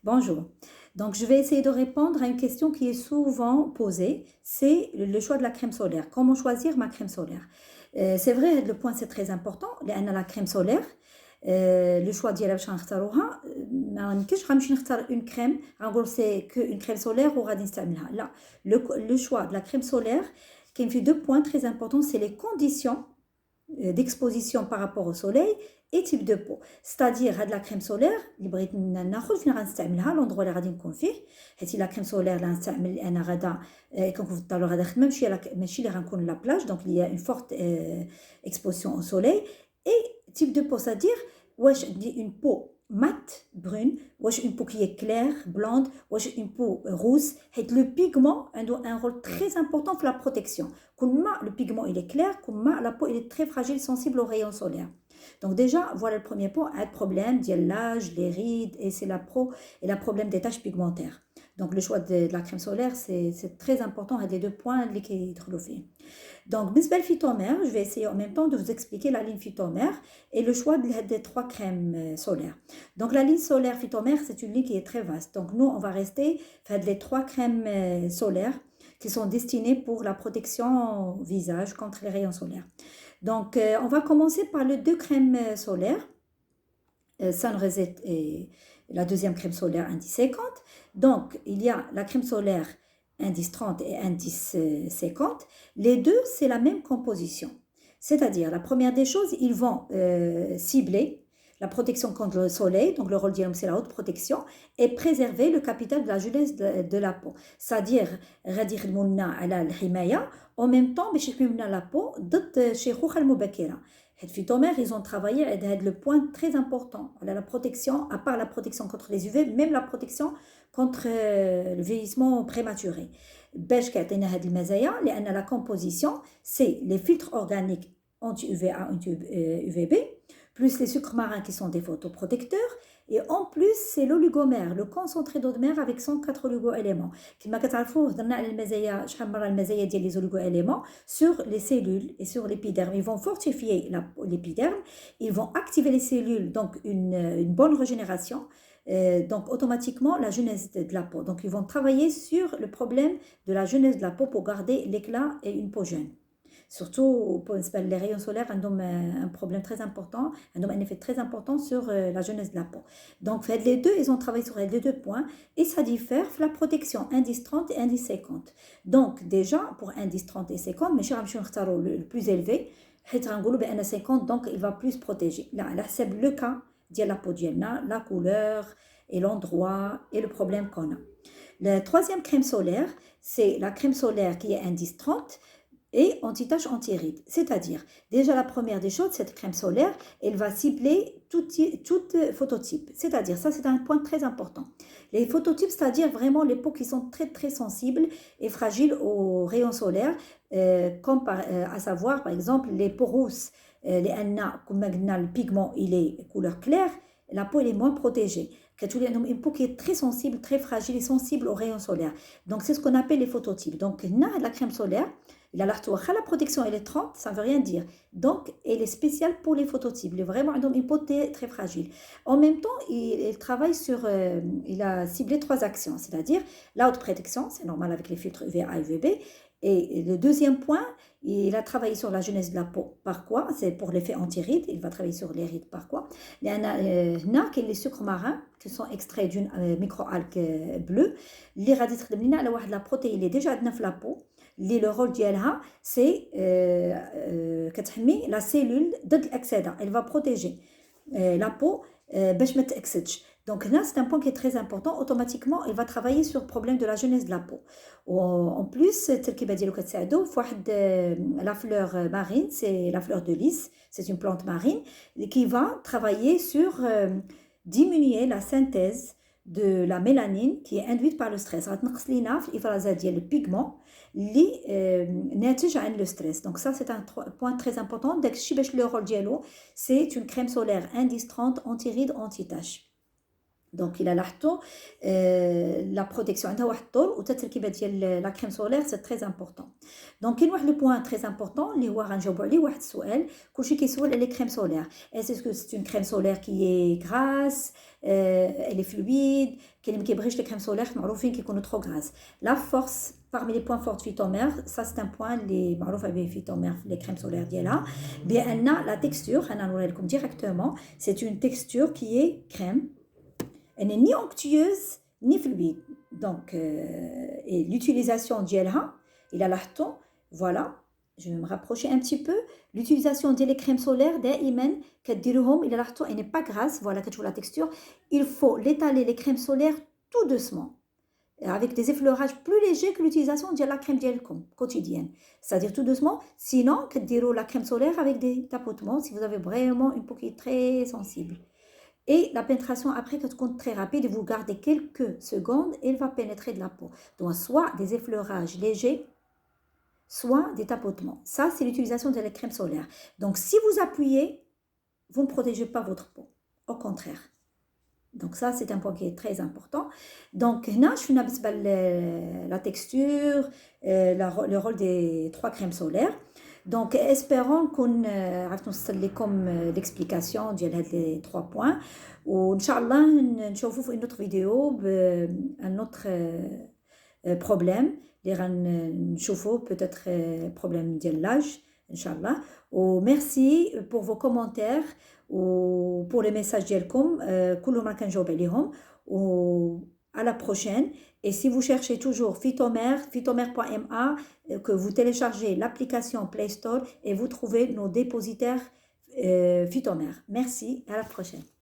Bonjour. Donc, je vais essayer de répondre à une question qui est souvent posée, c'est le choix de la crème solaire. Comment choisir ma crème solaire? C'est vrai, le point c'est très important, لأن la crème solaire, le choix ديالها باش غنختاروها ما يمكنش غنمشي نختار une crème غنقول c'est que une crème solaire وغادي نستعملها. لا, le choix de la crème solaire كاين فيه deux points très importants, c'est les conditions d'exposition par rapport au soleil et type de peau. C'est-à-dire هاد la crème solaire اللي بغيت ناخذ فين غنستعملها لوندغوا اللي غادي نكون فيه حيت لا crème solaire اللي غنستعمل انا غدا كنكون في الدار غدا خدمه ماشي اللي غنكون لا بلاج دونك il y a une forte exposition au soleil et type de peau c'est-à-dire واش une peau mate brune واش une peau qui est claire blonde واش une peau rousse حيت le pigment a un rôle très important pour la protection. Le pigment il est clair, la peau il est très fragile, sensible aux rayons solaires. Donc déjà, voilà le premier point, un problème, l'âge, les rides, et c'est la problème des taches pigmentaires. Donc le choix de la crème solaire, c'est très important, il y a des deux points qui sont. Donc, بالنسبة phytomère, je vais essayer en même temps de vous expliquer la ligne phytomère et le choix des trois crèmes solaires. Donc la ligne solaire phytomère, c'est une ligne qui est très vaste. Donc nous, on va rester faire les trois crèmes solaires qui sont destinées pour la protection visage contre les rayons solaires. Donc, on va commencer par les deux crèmes solaires, Sun Reset et la deuxième crème solaire Indice 50. Donc, il y a la crème solaire Indice 30 et Indice 50. Les deux, c'est la même composition. C'est-à-dire, la première des choses, ils vont cibler la protection contre le soleil, donc le rôle d'IAM, c'est la haute protection, et préserver le capital de la jeunesse de la peau. C'est-à-dire, غادي يخدموا على الحماية en même temps باش يحميو la peau ضد الشيخوخة المبكرة. Les phytomères, ils ont travaillé à le point très important, la protection, à part la protection contre les UV, même la protection contre le vieillissement prématuré. باش كيعطينا هاد المزايا لأن la composition, c'est les filtres organiques anti-UVA, anti-UVB, plus les sucres marins qui sont des photoprotecteurs, et en plus c'est l'oligomère, le concentré d'eau de mer avec 104 oligo-éléments. كما كتعرفوا هضرنا على المزايا شحال مره المزايا ديال les oligo-éléments sur les cellules et sur l'épiderme. Ils vont fortifier l'épiderme, ils vont activer les cellules, donc une bonne régénération. Donc automatiquement la jeunesse de la peau. Donc ils vont travailler sur le problème de la jeunesse de la peau pour garder l'éclat et une peau jeune. Surtout les rayons solaires ont un problème très important, ont un effet très important sur la jeunesse de la peau. Donc les deux, ils ont travaillé sur les deux points et ça diffère la protection indice 30 et indice 50. Donc déjà pour indice 30 et 50, mais le plus élevé, 50, donc il va plus protéger. Là, c'est le cas de la peau, la couleur et l'endroit et le problème qu'on a. La troisième crème solaire, c'est la crème solaire qui est indice 30 et anti-tache anti-rides. C'est-à-dire, déjà la première des choses, cette crème solaire, elle va cibler tout phototype. C'est-à-dire, ça c'est un point très important. Les phototypes, c'est-à-dire vraiment les peaux qui sont très très sensibles et fragiles aux rayons solaires, comme à savoir par exemple les peaux rousses, les anna, comme le pigment il est couleur claire, la peau elle est moins protégée. Une peau qui est très sensible, très fragile et sensible aux rayons solaires. Donc c'est ce qu'on appelle les phototypes. Donc la crème solaire, la protection elle est 30, ça ne veut rien dire. Donc elle est spéciale pour les phototypes. Il est vraiment une peau très fragile. En même temps, il travaille sur, il a ciblé trois actions, c'est-à-dire la haute protection, c'est normal avec les filtres UVA et UVB. Et le deuxième point, il a travaillé sur la jeunesse de la peau. Par quoi? C'est pour l'effet anti-rides. Il va travailler sur les rides. Par quoi? Il y a les sucres marins qui sont extraits d'une microalgue bleue. Les radis la protéine, il est déjà dans la peau. Le rôle d'ILHA, c'est la cellule de l'excédent. Elle va protéger la peau. Donc là, c'est un point qui est très important. Automatiquement, il va travailler sur le problème de la jeunesse de la peau. En plus, la fleur marine, c'est la fleur de lys, c'est une plante marine qui va travailler sur diminuer la synthèse de la mélanine qui est induite par le stress. Le pigment le stress. Donc ça, c'est un point très important. Le rôle c'est une crème solaire indice 30 anti-rides, anti-taches. Donc, il a la protection. La crème solaire, c'est très important. Donc, il y a le point très important, les crèmes solaires. Est-ce que c'est une crème solaire qui est grasse, elle est fluide, les crèmes solaires qui sont trop grasses. La force, parmi les points forts de Phytomère, ça c'est un point, les crèmes solaires, bien, la texture, directement, c'est une texture qui est crème. Elle n'est ni onctueuse ni fluide. Donc, et l'utilisation d'Yelha, il a l'ahton, voilà, je vais me rapprocher un petit peu. L'utilisation des crèmes solaires, d'Aimen, il a l'ahton, elle n'est pas grasse, voilà, que tu vois la texture. Il faut l'étaler, les crèmes solaires, tout doucement, avec des effleurages plus légers que l'utilisation de la crème quotidienne. C'est-à-dire tout doucement, sinon, la crème solaire avec des tapotements, si vous avez vraiment une peau qui est très sensible. Et la pénétration après, que compte très rapide, et vous gardez quelques secondes, elle va pénétrer de la peau. Donc, soit des effleurages légers, soit des tapotements. Ça, c'est l'utilisation de la crème solaire. Donc, si vous appuyez, vous ne protégez pas votre peau. Au contraire. Donc, ça, c'est un point qui est très important. Donc, là, je fais la texture, le rôle des 3 crèmes solaires. Donc, espérons qu'on comme l'explication des 3 points. Inch'Allah, nous verrons une autre vidéo, un autre problème. Nous verrons peut-être problème de l'âge, Inch'Allah. Merci pour vos commentaires ou pour les messages d'Yelkom. À la prochaine. Et si vous cherchez toujours Phytomère, phytomère.ma, que vous téléchargez l'application Play Store et vous trouvez nos dépositaires Phytomère. Merci, à la prochaine.